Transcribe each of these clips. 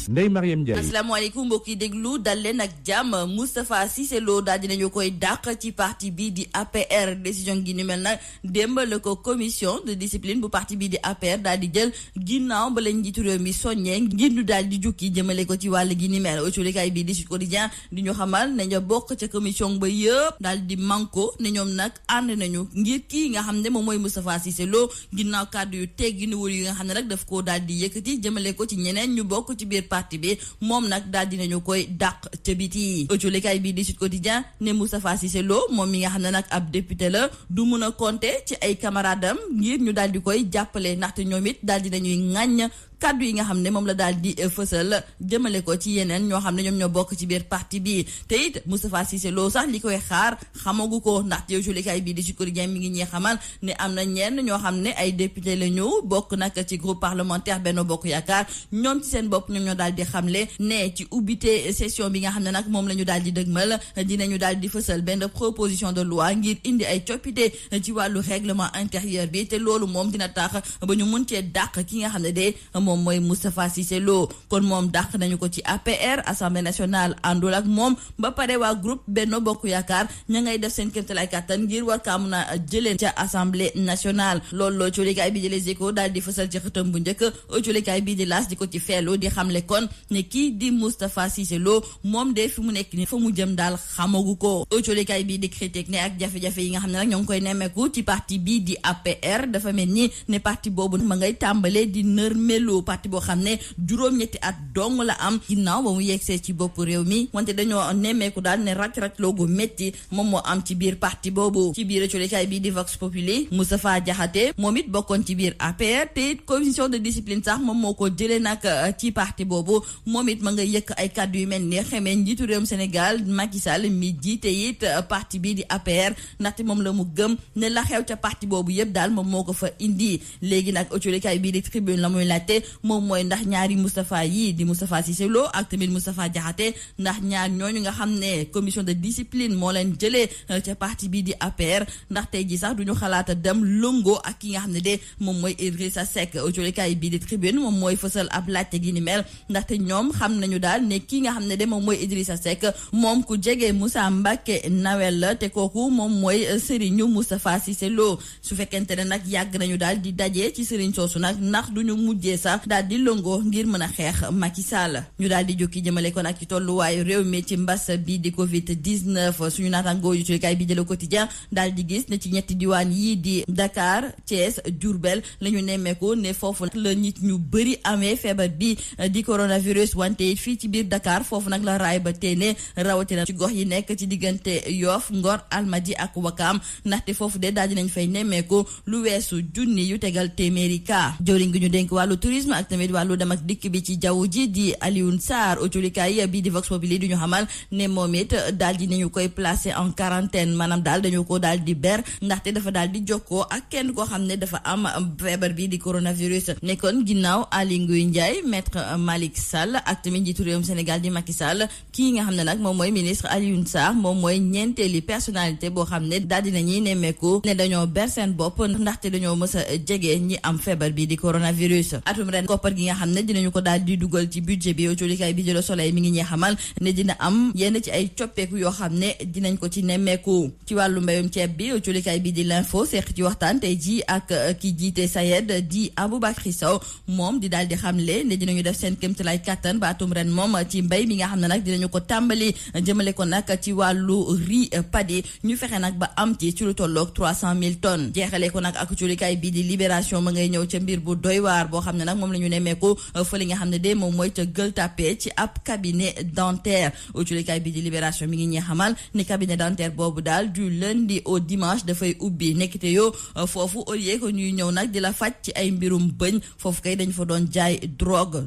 Ndeye Mariam Ndiaye. asalaamaaleykum mbokk yi déglu dal leen ak jàmm. Moustapha Cissé Lo daal dinañu koy dàq ci parti bi di APR. décision gi ni mel nag démb la ko commission de discipline bu parti bi di APR daal di jël ginnaaw ba leen njiitu réew mi soññee ngir ñu daal di jukki jëmale ko ci wàll gi ni mel. autolikaay bi di Sud Quotidien di ñu xamal ne ña bokk ca commission ba yëpp daal di manko ne ñoom nag ànd nañu ngir kii nga xam ne moom mooy Moustapha Cissé Lo ginnaaw kàddu yu tegginuwul yi nga xam ne nag daf koo daal di yëkkati jëmale ko ci ñeneen ñu bokk ci biir parti bi moom nag daal dinañu koy dàq ca biti. autolikaay bi di Sud Quotidien ne Moustapha Cissé Lo moom mi nga xam ne nag ab député la du mun a compter ci ay camarades am ngir ñu daal di koy jàppale ndaxte ñoom it daal dinañuy ŋàññ kaddu yi nga xam ne moom la daal di fësal jëmale ko ci yeneen ñoo xam ne ñoom ñoo bokk ci biir parti bi te it Moustapha Cissé Lo sax li koy xaar xamagu ko ndaxte yow julikaay bii di Sud Quotidien mi ngi ñee xamal ne am na ñenn ñoo xam ne ay député la ñu bokk nag ci groupe parlementaire Benno Bokk Yaakaar ñoom ci seen bopp ñoom ñoo daal di xamle ne ci ubbite session bi nga xam ne nag moom la ñu daal di dëgmal dinañu daal di fësal benn proposition de loi ngir indi ay coppite ci wàllu règlement intérieur bi te loolu moom dina tax ba ñu mun cee dàq ki nga xam ne de moom mooy Moustapha Cissé Lo kon moom dàq nañu ko ci APR assemblée nationale àndul ak moom ba pare waa groupe Benno Bokk Yaakaar ña ngay def seen kéemtalaay kàttan ngir war kaa mun a jëleen ca assemblée nationale loolu loo colikaay bi di Les Échos daal di fësal ci xëtam bu njëkk colikaay bi di L'As di ko ci feelu di xamle kon ne kii di Moustapha Cissé Lo moom de fi mu nekk ni fa mu jëm daal xamagu ko. colikaay bi di Critique ne ak jafe-jafe yi nga xam ne nag ñoo ngi koy nemmeeku ci parti bi di APR dafa mel ni ne parti boobu ma ngay tàmbalee di nërmelu parti boo xam ne juróom-ñetti at dong la am ginnaaw ba mu yegsee ci bopp réew mi wante dañoo nemmeeku daal ne ràcc-ràcc loogu métti moom moo am ci biir parti boobu. ci biir colikaay bi di Vox Populi Moustapha Diakhaté moom it bokkoon ci biir APR te it commission de discipline sax moom moo ko jëlee nag ci parti boobu moom it ma nga yëkk ay kàddu yu mel ni xamee njiitu réewum Sénégal Macky Sall mi jiite it parti bi di APR ndaxte moom la mu gëm ne la xew ca parti boobu yëpp daal moom moo ko fa indi léegi nag colikaay bi di Tribune la muy laajte moom mooy ndax ñaari Moustapha yi di Moustapha Cissé Lo ak tamit Moustapha Diakhaté ndax ñaar ñooñu nga xam ne commission de discipline moo leen jëlee ca parti bi di APR ndax tey ji sax duñu xalaata dem lëngoo ak ki nga xam ne de moom mooy Idrissa Seck autolikaay bi di Tribune moom mooy fësal ab laajte gi ni mel ndaxte ñoom xam nañu daal ne ki nga xam ne de moom mooy Idrissa Seck moom ku jege Moussa Mbacké Nawel la te kooku moom mooy Serigne Moustapha Cissé Lo su fekkente ne nag yàgg nañu daal di daje ci Serigne soosu nag ndax duñu mujjee sax daal di lëngoo ngir mën a xeex Macky Sall ñu daal di jukki jëmale ko nag ci tolluwaayu réew mi ci mbas bi di Covid 19 suñu naataangoo yu ci kay bi di Le Quotidien daal di gis ne ci ñetti diwaan yii di Dakar Thiès Diourbel la ñu nemmeeku ne foofu la nit ñu bëri amee feebar bi di coronavirus wante it fii ci biir Dakar foofu nag la raay ba teene rawatina ci gox yi nekk ci diggante Yoff Ngor Almadi ak Wakam ndaxte foofu de daal dinañ fay nemmeeku lu weesu junni yu tegal téeméeri cas jëwriñ gi ñu dénk wàllu tourisme ak tamit wàllu dem ak dikk bi ci jaww ji di Alioune Sarr autolikaay bii di Vox Populi du ñu xamal ne moom it daal di nañu koy placer en quarantaine maanaam daal dañu ko daal di ber ndaxte dafa daal di jokkoo ak kenn koo xam ne dafa am feebar bi di coronavirus nekkoon ginnaaw Aly Ngouille Ndiaye maître Malick Sall ak tamit njiitu réewum Sénégal di Macky Sall kii nga xam ne nag moom mooy ministre Alioune Sarr moom mooy ñeenteeli personnalité boo xam ne daal di nañuy nemmeeku ne dañoo ber seen bopp ndaxte dañoo mës a jege ñi am feebar bi di coronavirus. atum ren koppar gi nga xam ne dinañu ko daal di dugal ci budget bi autolikaay bi di Le Soleil mi ngi ñuy xamal ne dina am yenn ci ay coppeeku yoo xam ne dinañ ko ci nemmeeku ci wàllu mbéyum ceeb bi autolikaay bi di L'Info seq ci waxtaan tey ji ak ki jiite SAED di Aboubacry Sow moom di daal di xamle ne dinañu def seen kéemtalaay kàttan ba atum ren moom ci mbéy mi nga xam ne nag dinañu ko tàmbali jëmale ko nag ci wàllu riz paddy ñu fexe nag ba am ci lu tolloog 300,000 tonnes jeexale ko nag ak autolikaay bi di Libération ma ngay ñëw ca mbir bu doy waar boo xam ne nag moom la ñu nemmeeku fële nga xam ne de moom mooy ca Gueule Tapée ci ab cabinet dentaire autolikaay bi di Libération mi ngi ñuy xamal ni cabinet dentaire boobu daal du lundi au dimanche dafay ubbi nekkite yoo foofu au lieu que ñuy ñëw nag di la faj ci ay mbirum bëñ foofu kay dañu fa doon jaay drogue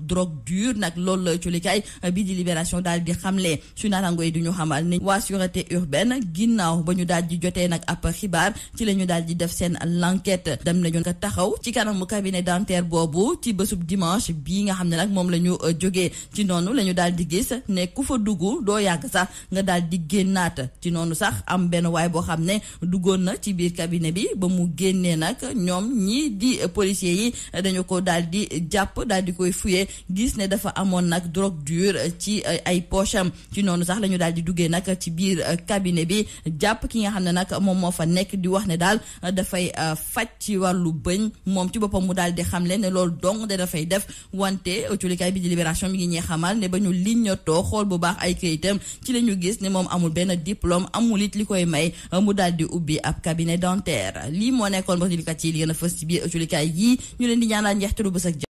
dure nag loolu la autolikaay bi di Libération daal di xamle su naataango yi du ñu xamal ni waa sûreté urbaine ginnaaw ba ñu daal di jotee nag ab xibaar ci la ñu daal di def seen l'enquête dem nañu nga taxaw ci kanamu cabinet dentaire boobu ci bésub dimanche bii nga xam ne nag moom la ñu jógee. ci noonu la ñu daal di gis ne ku fa dugg doo yàgg sax nga daal di génnaat ci noonu sax am benn waay boo xam ne duggoon na ci biir cabinet bi ba mu génnee nag ñoom ñii di policiers yi dañu ko daal di jàpp daal di koy fuyee gis ne dafa amoon nag drogue dure ci ay poche am ci noonu sax la ñu daal di duggee nag ci biir cabinet bi jàpp ki nga xam ne nag moom moo fa nekk di wax ne daal dafay faj ci wàllu bëñ moom ci boppam mu daal di xamle ne loolu dong de dafay def wante autolikaay bi di Libération mi ngi ñee xamal ne ba ñu liñatoo xool bu baax ay këyitam ci la ñu gis ne moom amul benn diplôme amul it li koy may mu daal di ubbi ab cabinet dentaire lii moo nekkoon ba li gën a fës ci biir autolikaay yii ñu leen di ñaanal njeextalu bës ak